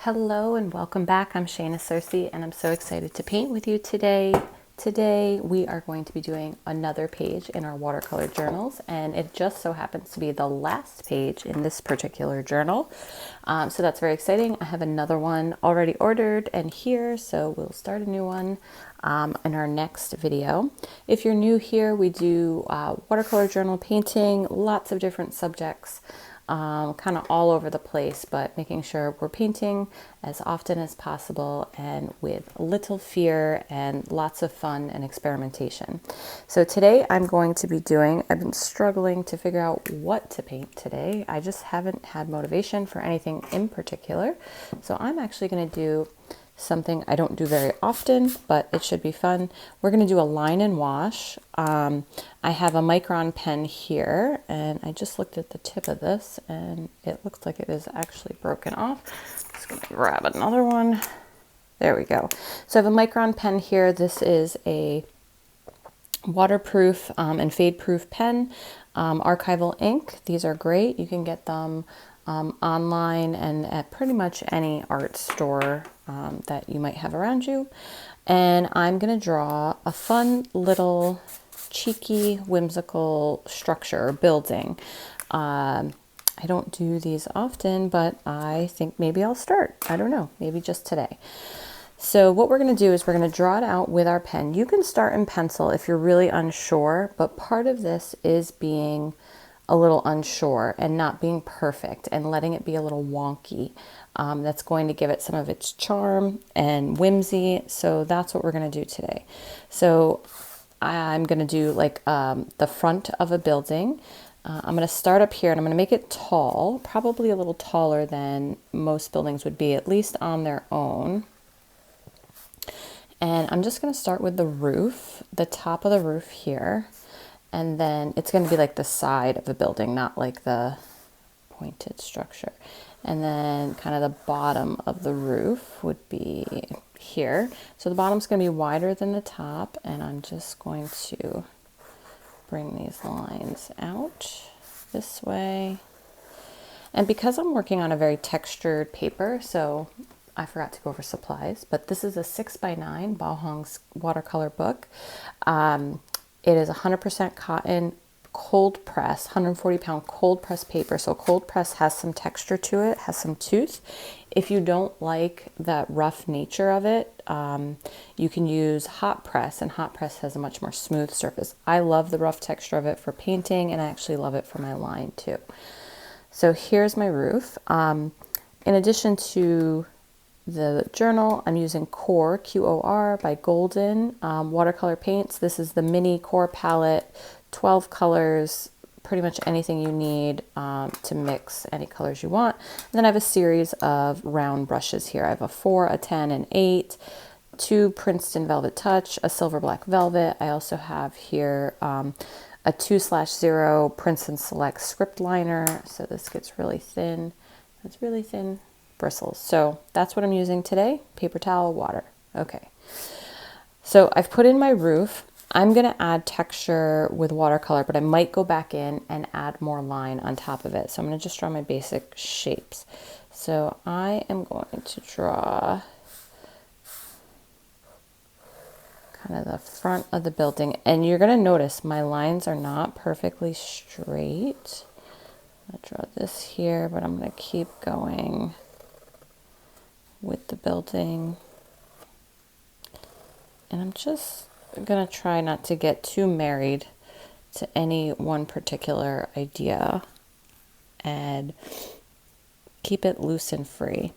Hello and welcome back. I'm Shayna Cersei and I'm so excited to paint with you today. Today we are going to be doing another page in our watercolor journals, and it just so happens to be the last page in this particular journal. So that's very exciting. I have another one already ordered and here, so we'll start a new one in our next video. If you're new here, we do watercolor journal painting, lots of different subjects. Kind of all over the place, but making sure we're painting as often as possible and with little fear and lots of fun and experimentation. So today I'm going to be doing, I've been struggling to figure out what to paint today. I just haven't had motivation for anything in particular. So I'm actually going to do something I don't do very often, but it should be fun. We're going to do a line and wash. I have a micron pen here, and I just looked at the tip of this, and it looks like it is actually broken off. I'm just going to grab another one. There we go. So I have a micron pen here. This is a waterproof and fade-proof pen, archival ink. These are great. You can get them online and at pretty much any art store that you might have around you. And I'm going to draw a fun little cheeky whimsical structure or building. I don't do these often, but I think maybe I'll start. I don't know, maybe just today. So what we're going to do is we're going to draw it out with our pen. You can start in pencil if you're really unsure, but part of this is being a little unsure and not being perfect and letting it be a little wonky. That's going to give it some of its charm and whimsy. So that's what we're going to do today. So I'm going to do like the front of a building. I'm going to start up here and I'm going to make it tall, probably a little taller than most buildings would be, at least on their own. And I'm just going to start with the roof, the top of the roof here. And then it's going to be like the side of the building, not like the pointed structure. And then kind of the bottom of the roof would be here. So the bottom's going to be wider than the top, and I'm just going to bring these lines out this way. And because I'm working on a very textured paper, so I forgot to go over supplies, but this is a 6x9 Balhong's watercolor book. It is 100% cotton, cold press, 140-pound cold press paper. So cold press has some texture to it, has some tooth. If you don't like that rough nature of it, you can use hot press, and hot press has a much more smooth surface. I love the rough texture of it for painting, and I actually love it for my line too. So here's my roof. In addition to the journal, I'm using Core, Q-O-R, by Golden watercolor paints. This is the mini Core palette, 12 colors, pretty much anything you need to mix any colors you want. And then I have a series of round brushes here. I have a 4, a 10, and 8, 2 Princeton Velvet Touch, a silver black velvet. I also have here a 2/0 Princeton Select script liner. So this gets really thin. It's really thin bristles. So that's what I'm using today. Paper towel, water. Okay. So I've put in my roof. I'm going to add texture with watercolor, but I might go back in and add more line on top of it. So I'm going to just draw my basic shapes. So I am going to draw kind of the front of the building. And you're going to notice my lines are not perfectly straight. I'll draw this here, but I'm going to keep going with the building. And I'm just going to try not to get too married to any one particular idea and keep it loose and free.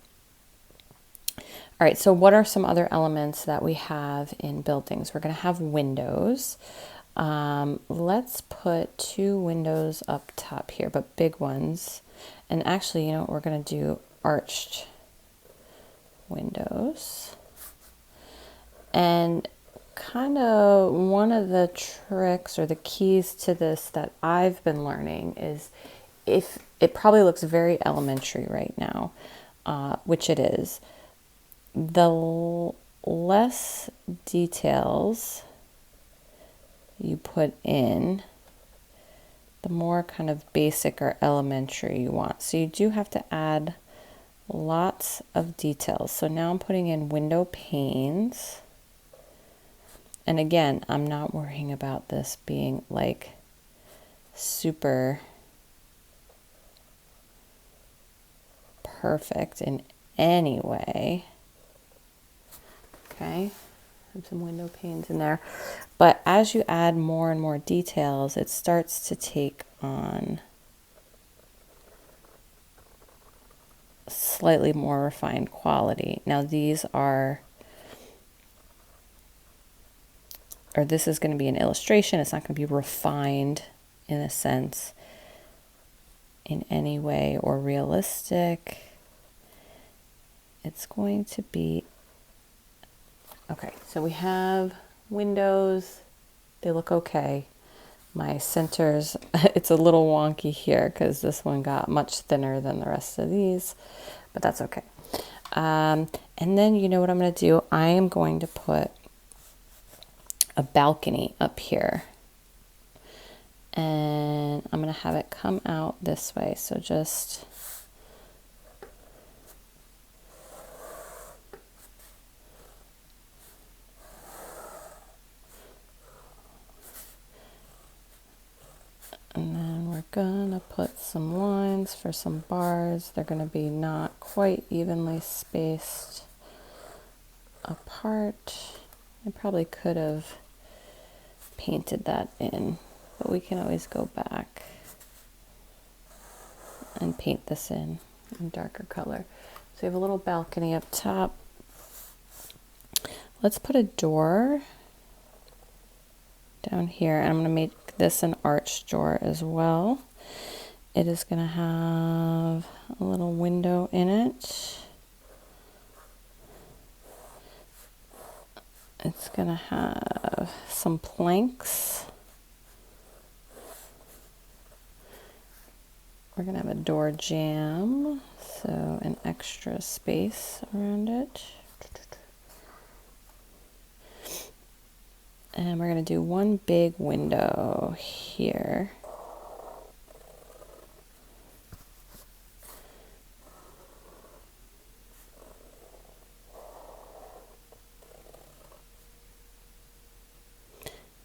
All right, so what are some other elements that we have in buildings? We're going to have windows. Let's put 2 windows up top here, but big ones. And actually, you know what, we're going to do arched windows. And kind of one of the tricks or the keys to this that I've been learning is, if it probably looks very elementary right now, which it is, the less details you put in, the more kind of basic or elementary you want. So you do have to add lots of details. So now I'm putting in window panes. And again, I'm not worrying about this being like super perfect in any way. Okay, have some window panes in there. But as you add more and more details, it starts to take on slightly more refined quality. Now these are, or this is going to be an illustration. It's not going to be refined in a sense in any way or realistic. It's going to be, okay, so we have windows. They look okay. My centers, it's a little wonky here because this one got much thinner than the rest of these, but that's okay. And then you know what I'm going to do? I am going to put a balcony up here. And I'm going to have it come out this way. So just and then we're going to put some lines for some bars. They're going to be not quite evenly spaced apart. I probably could have painted that in, but we can always go back and paint this in darker color. So we have a little balcony up top. Let's put a door down here, and I'm going to make this an arched door as well. It is going to have a little window in it. It's going to have some planks. We're going to have a door jamb, so an extra space around it. And we're going to do one big window here.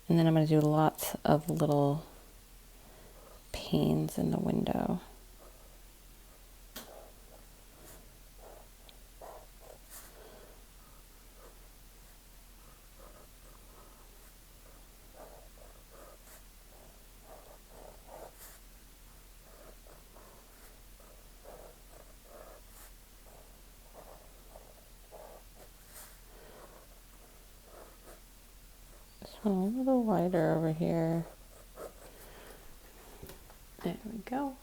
And then I'm going to do lots of little panes in the window. A little wider over here. There we go.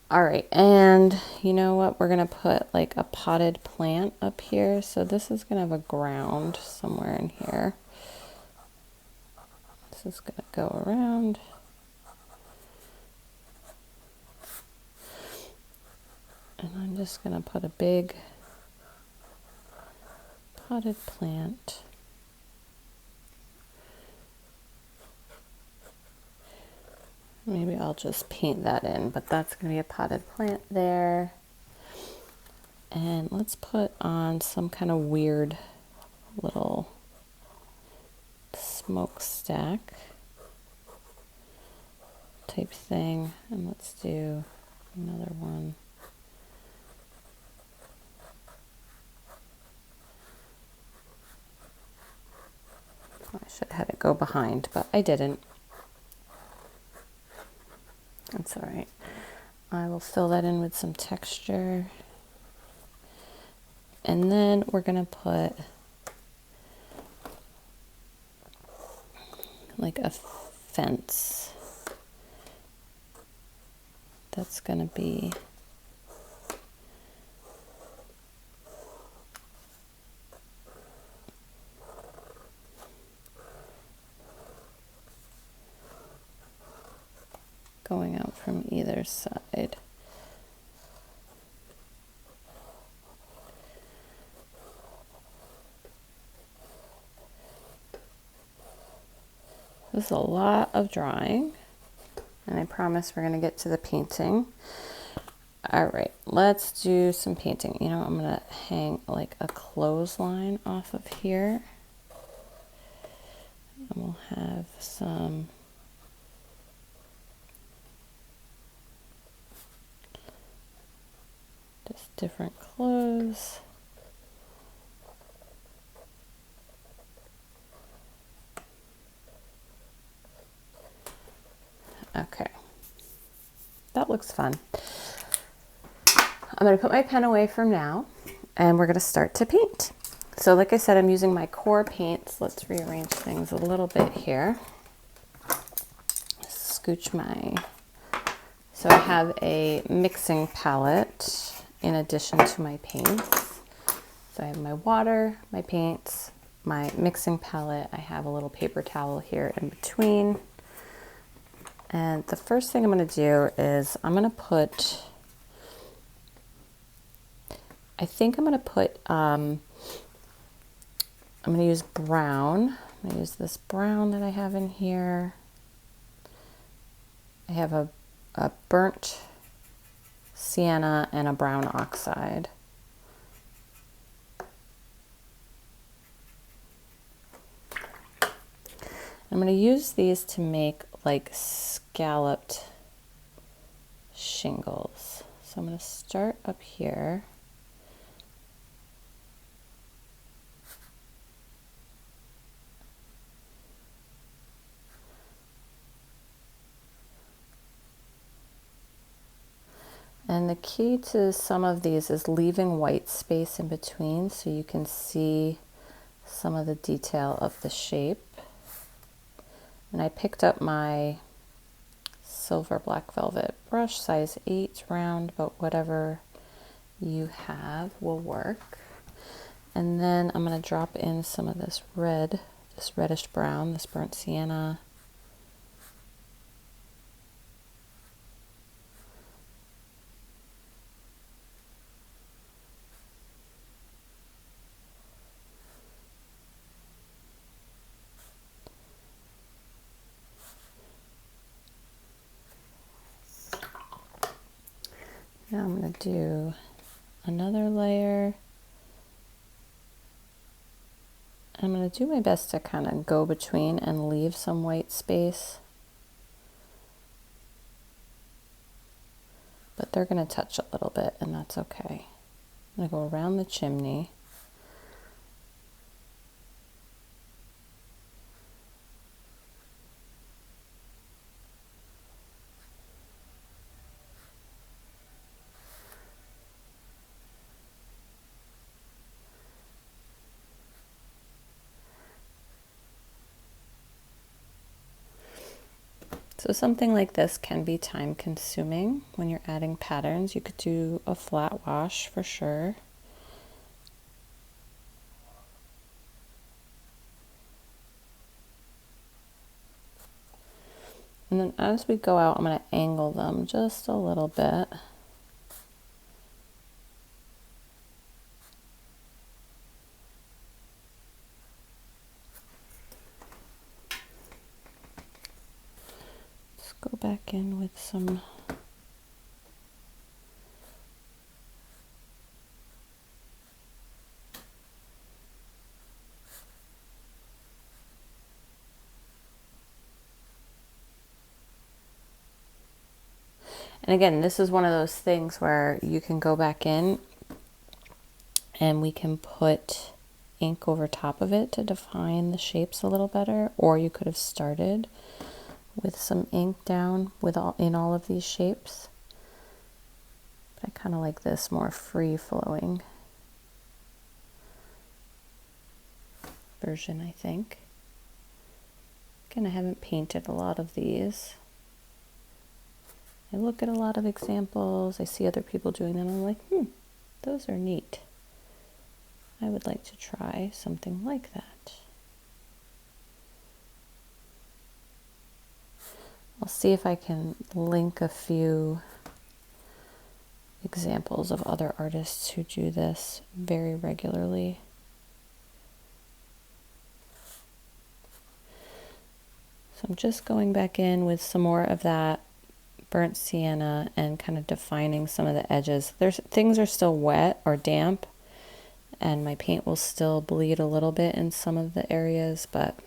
All right, and you know what? We're gonna put like a potted plant up here. So this is gonna have a ground somewhere in here. This is gonna go around. And I'm just gonna put a big potted plant. Maybe I'll just paint that in, but that's going to be a potted plant there. And let's put on some kind of weird little smokestack type thing. And let's do another one. I should have had it go behind, but I didn't. That's all right. I will fill that in with some texture. And then we're going to put like a fence that's going to be going out from either side. This is a lot of drawing, and I promise we're going to get to the painting. All right, let's do some painting. You know, I'm gonna hang like a clothesline off of here. And we'll have some just different clothes. Okay, that looks fun. I'm gonna put my pen away for now and we're gonna start to paint. So like I said, I'm using my core paints. Let's rearrange things a little bit here. Scooch my, so I have a mixing palette in addition to my paints. So I have my water, my paints, my mixing palette. I have a little paper towel here in between. And the first thing I'm gonna do is I'm gonna put, I think I'm gonna put, I'm gonna use brown. I'm gonna use this brown that I have in here. I have a burnt sienna and a brown oxide. I'm gonna use these to make like scalloped shingles. So I'm gonna start up here. And the key to some of these is leaving white space in between so you can see some of the detail of the shape. And I picked up my silver black velvet brush, size 8, round, but whatever you have will work. And then I'm going to drop in some of this red, this reddish brown, this burnt sienna. Now I'm going to do another layer. I'm going to do my best to kind of go between and leave some white space. But they're going to touch a little bit, and that's okay. I'm going to go around the chimney. So something like this can be time consuming when you're adding patterns. You could do a flat wash for sure. And then as we go out, I'm going to angle them just a little bit. Let's go back in with some And again, this is one of those things where you can go back in and we can put ink over top of it to define the shapes a little better, or you could have started with some ink down with in all of these shapes. But I kind of like this more free flowing version, I think. Again, I haven't painted a lot of these. I look at a lot of examples, I see other people doing them, I'm like, those are neat. I would like to try something like that. I'll see if I can link a few examples of other artists who do this very regularly. So I'm just going back in with some more of that burnt sienna and kind of defining some of the edges. Things are still wet or damp, and my paint will still bleed a little bit in some of the areas, but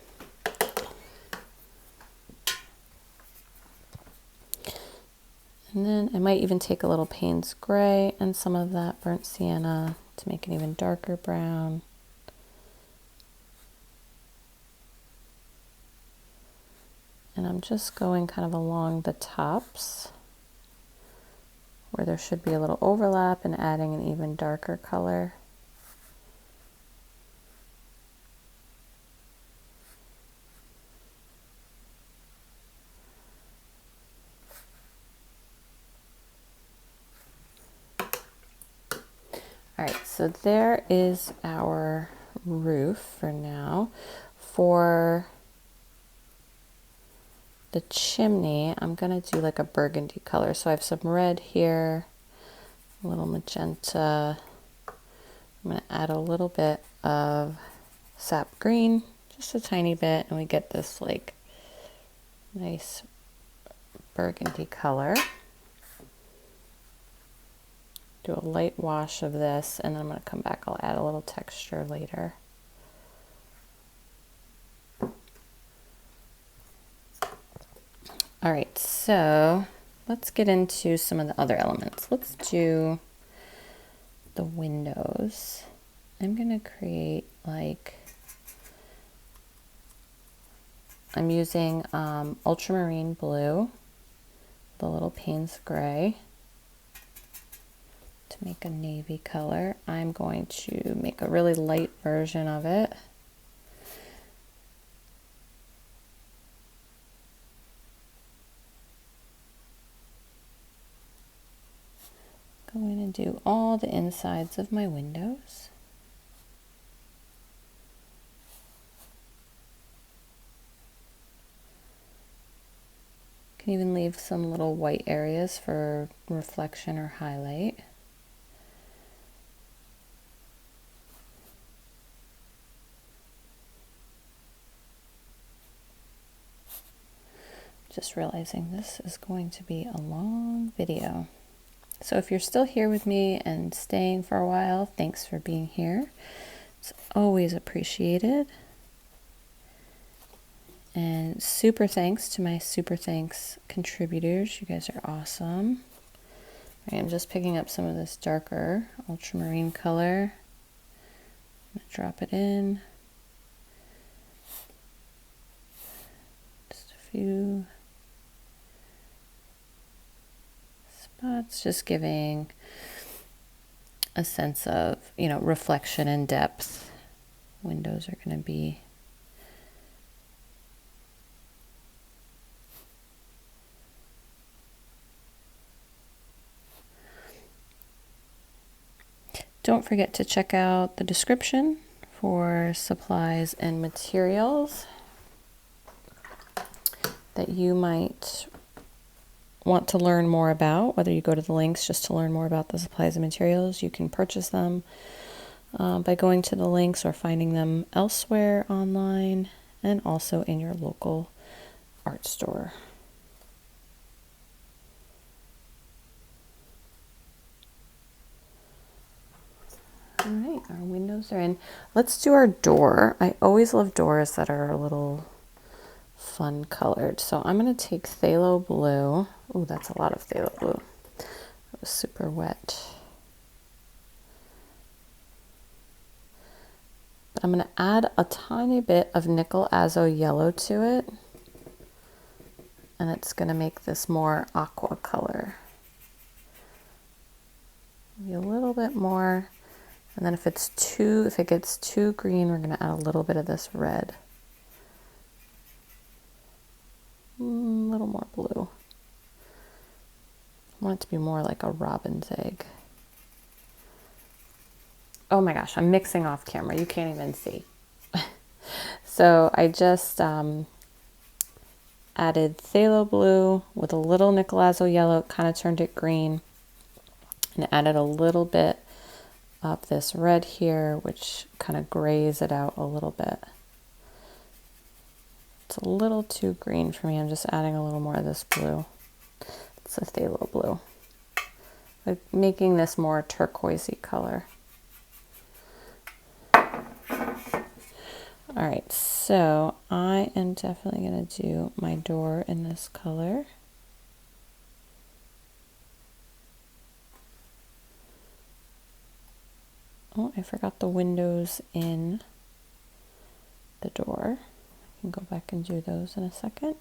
and then I might even take a little Payne's gray and some of that burnt sienna to make an even darker brown. And I'm just going kind of along the tops where there should be a little overlap and adding an even darker color. All right, so there is our roof for now. For the chimney, I'm gonna do like a burgundy color. So I have some red here, a little magenta. I'm gonna add a little bit of sap green, just a tiny bit, and we get this like nice burgundy color. Do a light wash of this, and then I'm gonna come back, I'll add a little texture later. All right, so let's get into some of the other elements. Let's do the windows. I'm gonna create like, I'm using ultramarine blue, the little Payne's gray to make a navy color. I'm going to make a really light version of it. Going to do all the insides of my windows. Can even leave some little white areas for reflection or highlight. Just realizing this is going to be a long video. So if you're still here with me and staying for a while, thanks for being here. It's always appreciated. And super thanks to my super thanks contributors. You guys are awesome. I am just picking up some of this darker ultramarine color. I'm gonna drop it in. Just a few spots, just giving a sense of, you know, reflection and depth. Windows are going to be Don't forget to check out the description for supplies and materials that you might want to learn more about. Whether you go to the links just to learn more about the supplies and materials, you can purchase them by going to the links or finding them elsewhere online and also in your local art store. All right, our windows are in. Let's do our door. I always love doors that are a little fun colored. So I'm going to take phthalo blue. Oh, that's a lot of phthalo blue. It was super wet. But I'm going to add a tiny bit of nickel azo yellow to it. And it's going to make this more aqua color. Maybe a little bit more. And then if it gets too green, we're going to add a little bit of this red. A little more blue. I want it to be more like a robin's egg. Oh my gosh, I'm mixing off camera. You can't even see. So I just added phthalo blue with a little nickel azo yellow, kind of turned it green, and added a little bit of this red here, which kind of grays it out a little bit. It's a little too green for me. I'm just adding a little more of this blue. Let's It's a phthalo blue. Like making this more turquoisey color. All right, so I am definitely going to do my door in this color. Oh, I forgot the windows in the door. I can go back and do those in a second.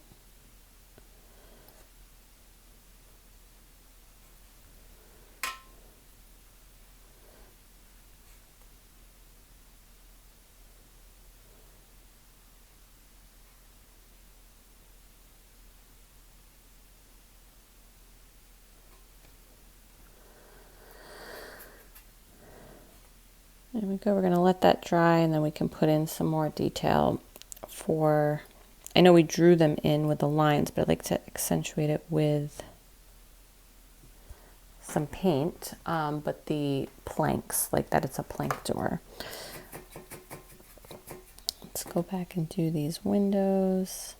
There we go. We're going to let that dry and then we can put in some more detail for, I know we drew them in with the lines, but I'd like to accentuate it with some paint, but the planks, like that it's a plank door. Let's go back and do these windows.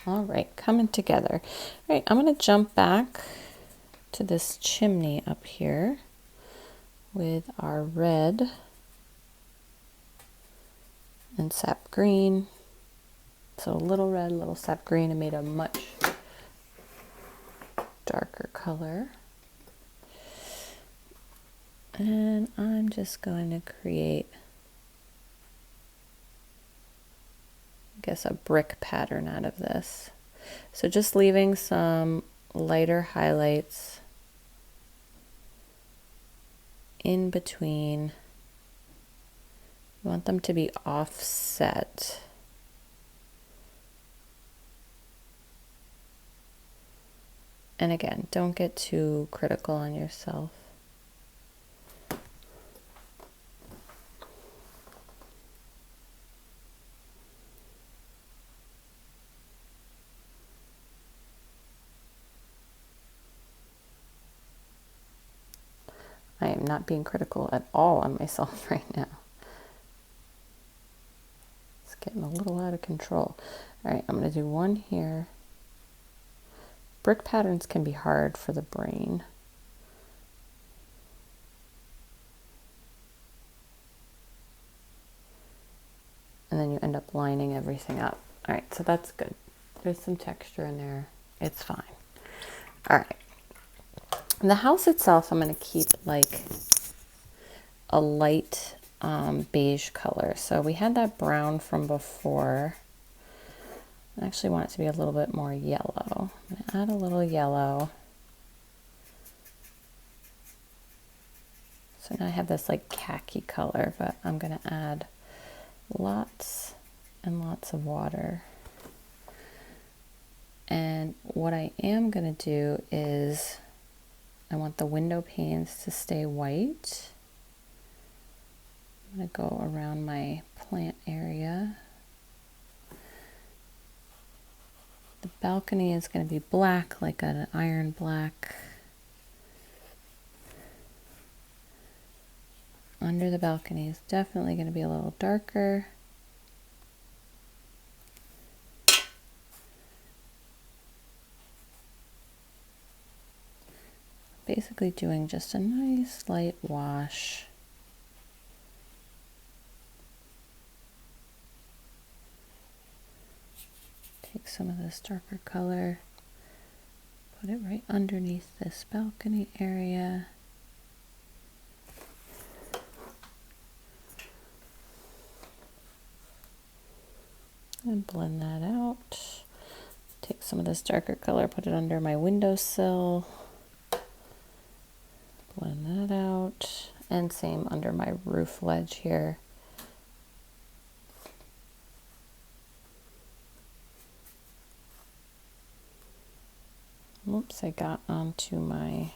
All right, coming together. All right, I'm going to jump back to this chimney up here with our red and sap green. So a little red, a little sap green, and made a much darker color. And I'm just going to create, I guess, a brick pattern out of this. So just leaving some lighter highlights in between. You want them to be offset. And again, don't get too critical on yourself. I am not being critical at all on myself right now. It's getting a little out of control. All right, I'm going to do one here. Brick patterns can be hard for the brain. And then you end up lining everything up. All right, so that's good. There's some texture in there. It's fine. All right. And the house itself, I'm going to keep like a light beige color. So we had that brown from before. I actually want it to be a little bit more yellow. I'm going to add a little yellow. So now I have this like khaki color, but I'm going to add lots and lots of water. And what I am going to do is I want the window panes to stay white. I'm going to go around my plant area. The balcony is going to be black, like an iron black. Under the balcony is definitely going to be a little darker. Basically doing just a nice light wash. Take some of this darker color, put it right underneath this balcony area. And blend that out. Take some of this darker color, put it under my windowsill. Blend that out, and same under my roof ledge here. Oops, I got onto my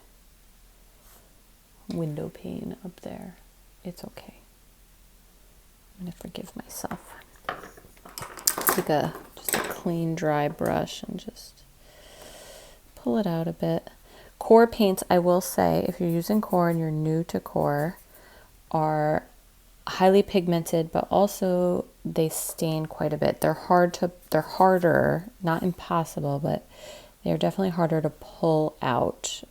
window pane up there. It's okay. I'm gonna forgive myself. Take just a clean, dry brush and just pull it out a bit. Core paints, I will say, if you're using core and you're new to core, are highly pigmented, but also they stain quite a bit. They're harder, not impossible, but they're definitely harder to pull out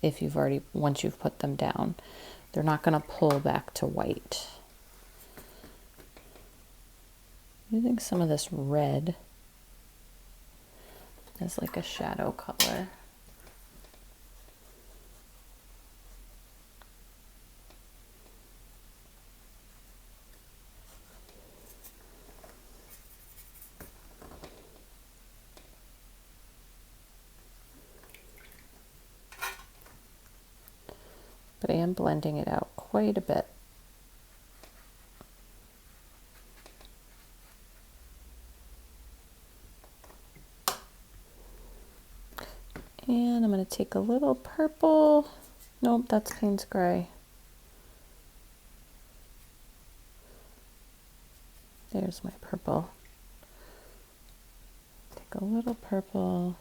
if you've already, once you've put them down. They're not going to pull back to white. Using some of this red as like a shadow color. But I am blending it out quite a bit. And I'm going to take a little purple. Nope, that's Payne's Gray. There's my purple. Take a little purple.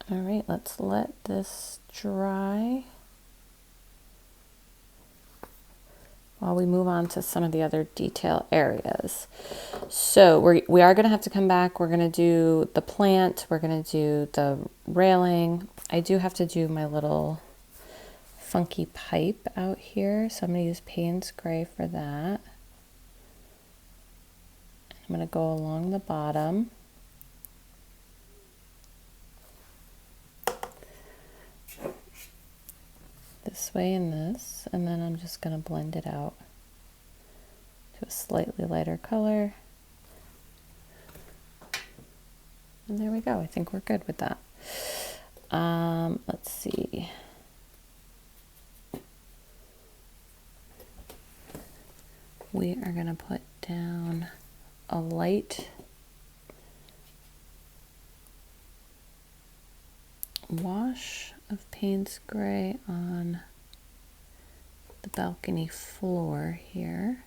All right, let's let this dry while we move on to some of the other detail areas. So we are going to have to come back. We're going to do the plant. We're going to do the railing. I do have to do my little funky pipe out here. So I'm going to use Payne's Gray for that. I'm going to go along the bottom. This way and this, and then I'm just going to blend it out to a slightly lighter color. And there we go. I think we're good with that. Let's see. We are going to put down a light wash of Payne's Gray on the balcony floor here.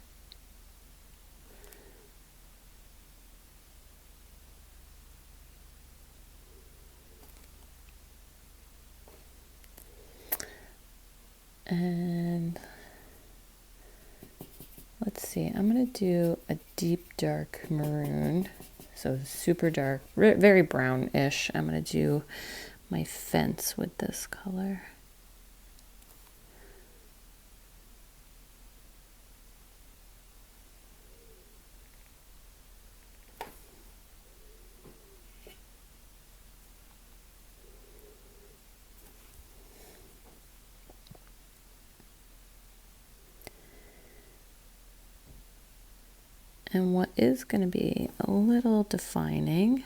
And let's see, I'm going to do a deep dark maroon, so super dark, very brownish. I'm going to do my fence with this color. And what is going to be a little defining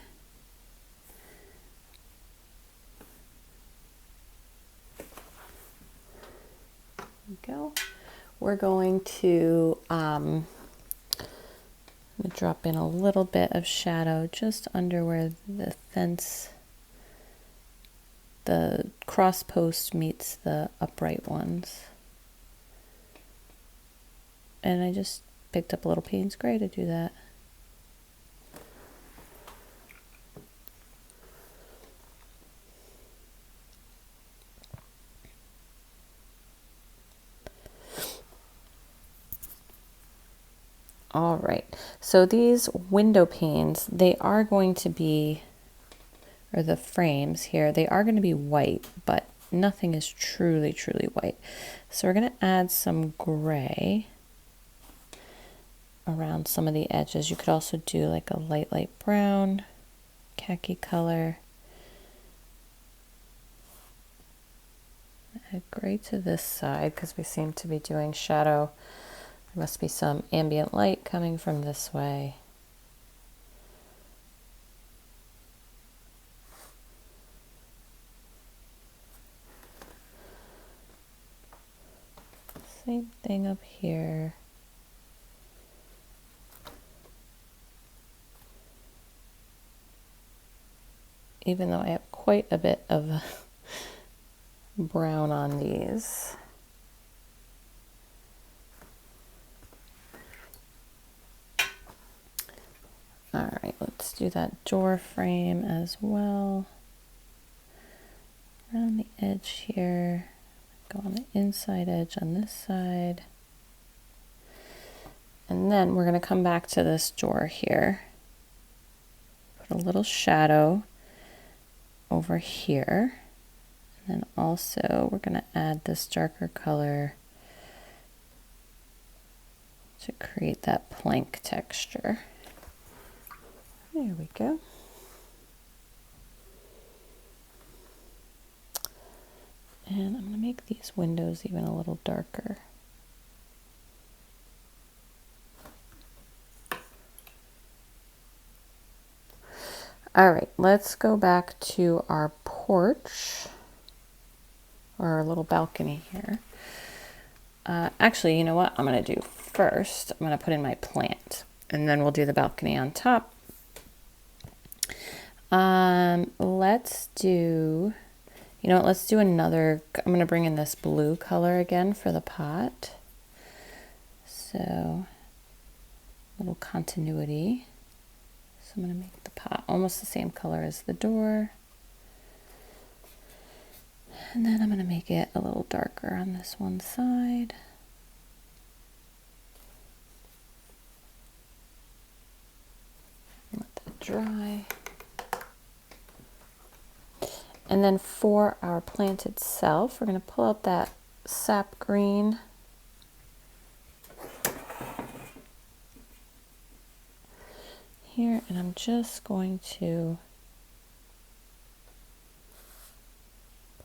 go. We're going to drop in a little bit of shadow just under where the fence, the cross post meets the upright ones. And I just picked up a little Payne's Gray to do that. All right, so these window panes, they are going to be, or the frames here, they are going to be white, but nothing is truly, truly white. So we're going to add some gray around some of the edges. You could also do like a light brown, khaki color. Add gray to this side because we seem to be doing shadow. There must be some ambient light coming from this way. Same thing up here. Even though I have quite a bit of brown on these. All right, let's do that door frame as well. Around the edge here, go on the inside edge on this side. And then we're going to come back to this door here. Put a little shadow over here. And then also we're going to add this darker color to create that plank texture. There we go. And I'm going to make these windows even a little darker. All right, let's go back to our porch, or our little balcony here. Actually, you know what I'm going to do first? I'm going to put in my plant, and then we'll do the balcony on top. Let's do, you know what, let's do another, I'm going to bring in this blue color again for the pot. So, little continuity. So I'm going to make the pot almost the same color as the door. And then I'm going to make it a little darker on this one side. Let that dry. And then for our plant itself, we're going to pull out that sap green. Here, and I'm just going to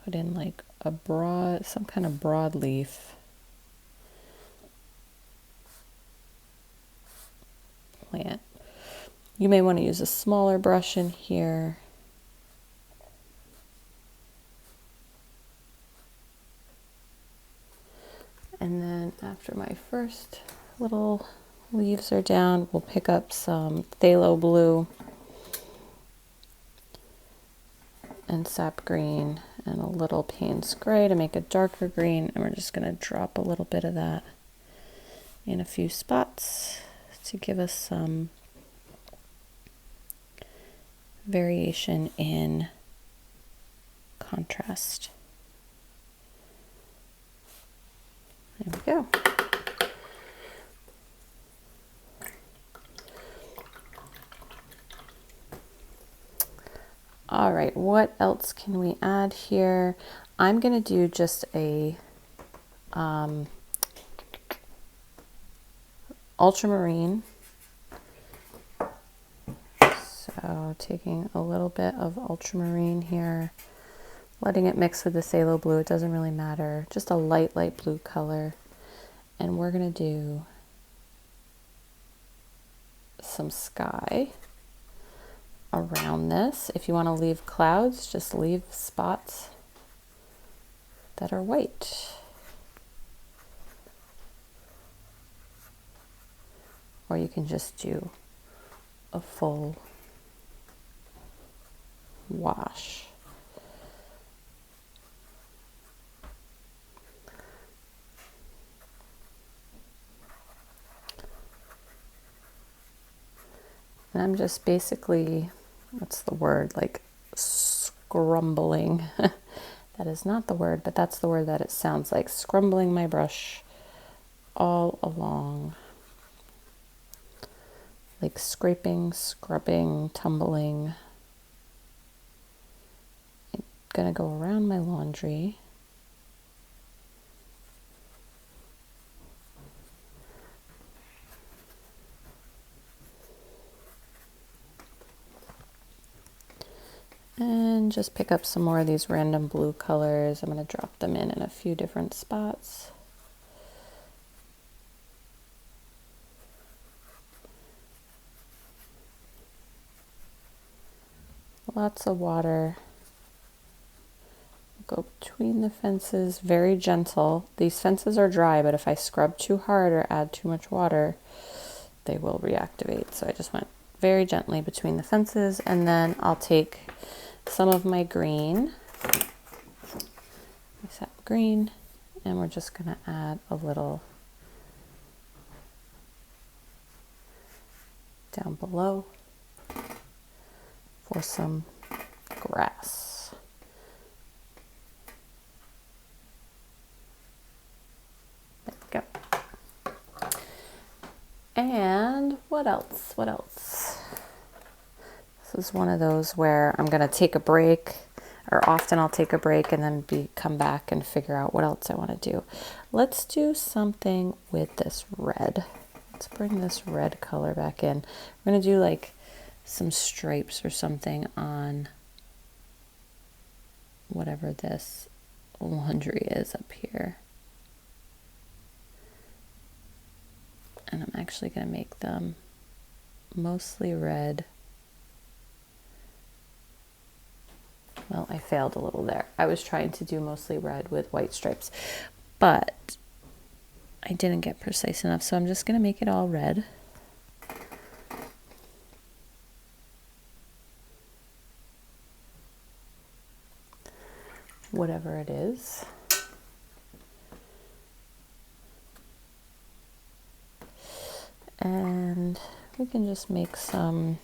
put in like a broad, some kind of broadleaf plant. You may want to use a smaller brush in here. And then after my first little leaves are down, we'll pick up some phthalo blue and sap green and a little Payne's gray to make a darker green, and we're just going to drop a little bit of that in a few spots to give us some variation in contrast. There we go. All right, what else can we add here? I'm going to do just a ultramarine. So taking a little bit of ultramarine here, letting it mix with the phthalo blue. It doesn't really matter. Just a light blue color. And we're going to do some sky around this. If you want to leave clouds, just leave spots that are white. Or you can just do a full wash. And I'm just basically, what's the word, like scrumbling. That is not the word, but that's the word that it sounds like. Scrumbling my brush all along. Like scraping, scrubbing, tumbling. I'm gonna go around my laundry. And just pick up some more of these random blue colors. I'm going to drop them in a few different spots. Lots of water. go between the fences, very gentle. These fences are dry, but if I scrub too hard or add too much water, they will reactivate. So I just went very gently between the fences, and then I'll take some of my green, my sap green, and we're just gonna add a little down below for some grass. There we go. And what else? What else? This is one of those where I'm going to take a break, or often I'll take a break and then come back and figure out what else I want to do. Let's do something with this red. Let's bring this red color back in. We're going to do like some stripes or something on whatever this laundry is up here. And I'm actually going to make them mostly red. Well, I failed a little there. I was trying to do mostly red with white stripes, but I didn't get precise enough, so I'm just going to make it all red. Whatever it is. And we can just make some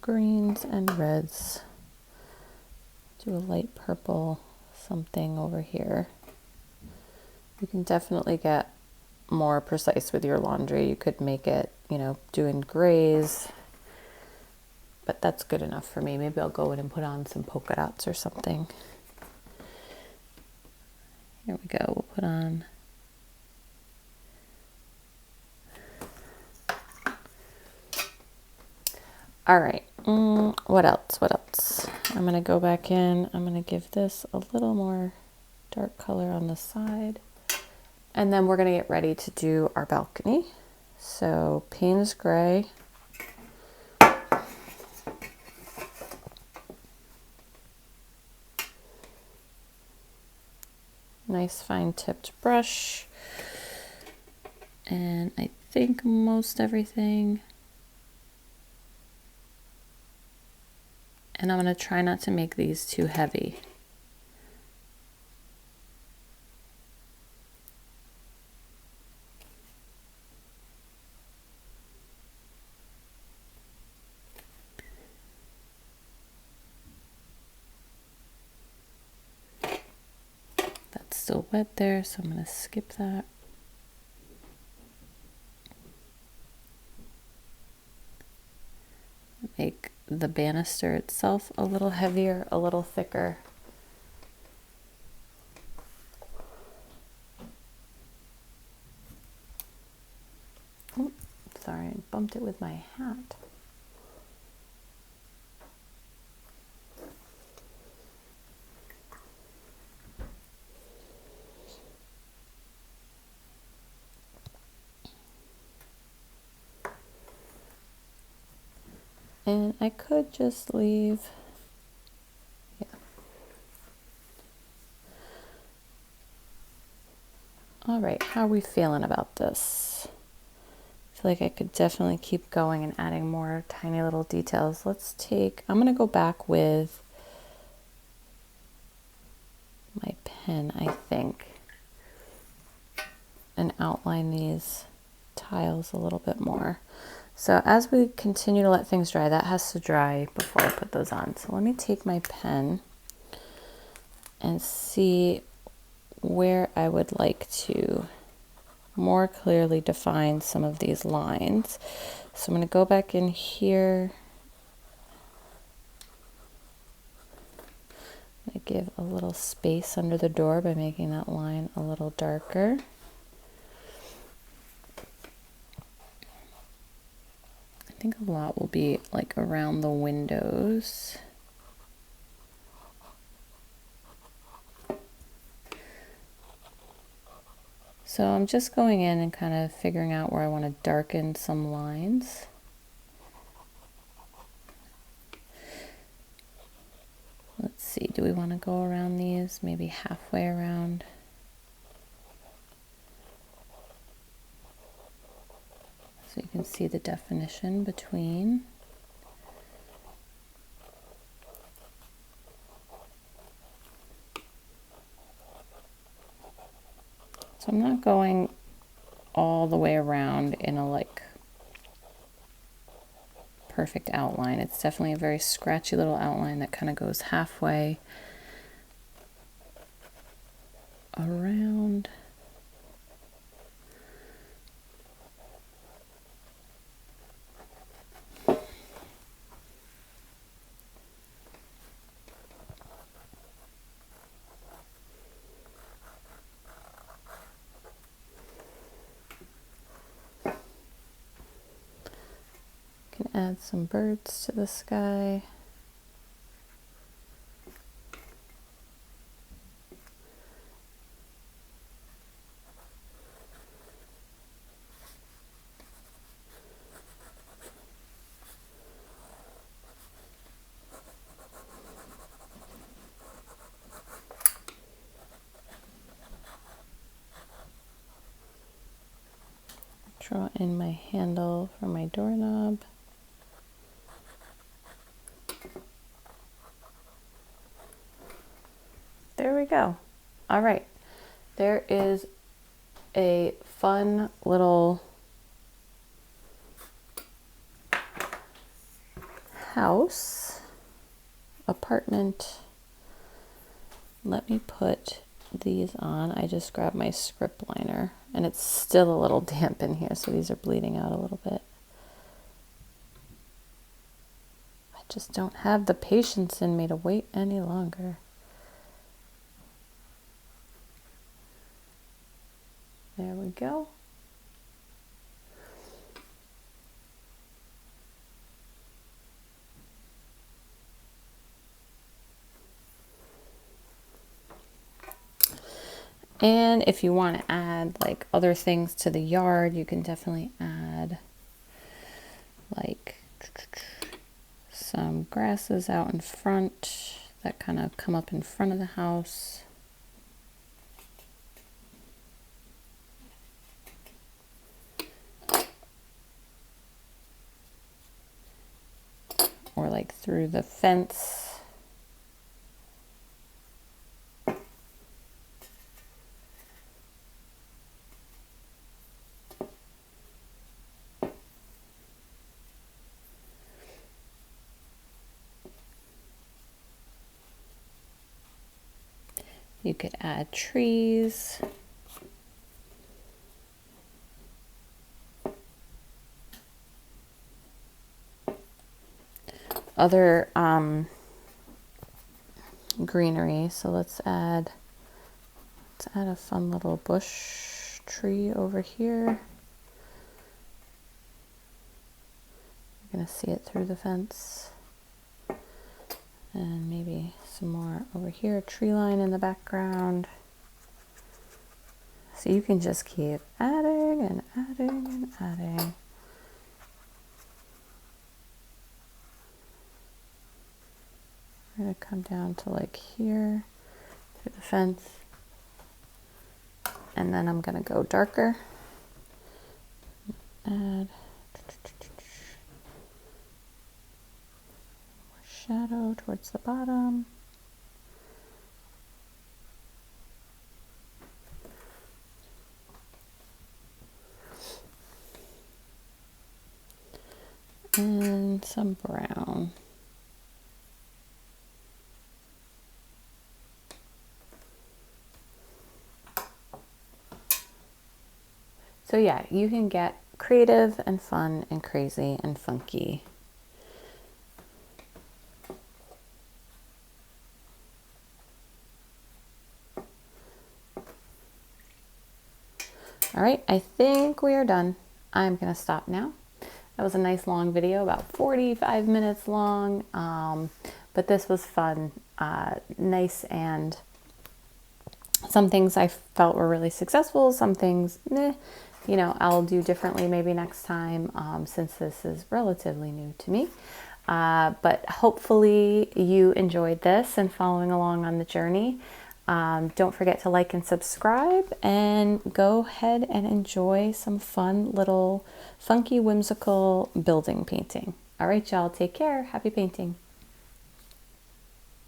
greens and reds. Do a light purple something over here. You can definitely get more precise with your laundry. You could make it, you know, doing grays, but that's good enough for me. Maybe I'll go in and put on some polka dots or something. Here we go. We'll put on all right. What else? What else? I'm going to go back in. I'm going to give this a little more dark color on the side. And then we're going to get ready to do our balcony. So Payne's gray. Nice fine tipped brush. And I think most everything. And I'm going to try not to make these too heavy. That's still wet there, so I'm going to skip that. Make the banister itself a little heavier, a little thicker. Oh, sorry, I bumped it with my hat. And I could just leave, yeah. All right, how are we feeling about this? I feel like I could definitely keep going and adding more tiny little details. Let's take, I'm gonna go back with my pen, I think, and outline these tiles a little bit more. So as we continue to let things dry, that has to dry before I put those on. So let me take my pen and see where I would like to more clearly define some of these lines. So I'm going to go back in here. I give a little space under the door by making that line a little darker. I think a lot will be like around the windows. So I'm just going in and kind of figuring out where I want to darken some lines. Let's see, do we want to go around these? Maybe halfway around. So you can see the definition between. So I'm not going all the way around in a like perfect outline. It's definitely a very scratchy little outline that kind of goes halfway around. Can add some birds to the sky. Draw in my handle for my doorknob. There we go. All right. There is a fun little house, apartment. Let me put these on. I just grabbed my script liner and it's still a little damp in here, so these are bleeding out a little bit. I just don't have the patience in me to wait any longer. There we go. And if you want to add like other things to the yard, you can definitely add like some grasses out in front that kind of come up in front of the house. Or like through the fence. You could add trees. Other greenery. So let's add a fun little bush tree over here. You're gonna see it through the fence. And maybe some more over here, a tree line in the background. So you can just keep adding and adding and adding. We're gonna come down to like here through the fence. And then I'm gonna go darker. Add shadow towards the bottom. And some brown. So yeah, you can get creative and fun and crazy and funky. All right, I think we are done. I'm gonna stop now. That was a nice long video, about 45 minutes long, but this was fun, nice and Some things I felt were really successful, some things, you know, I'll do differently maybe next time, since this is relatively new to me. But hopefully you enjoyed this and following along on the journey. Don't forget to like and subscribe, and go ahead and enjoy some fun little funky whimsical building painting. All right, y'all, take care. Happy painting.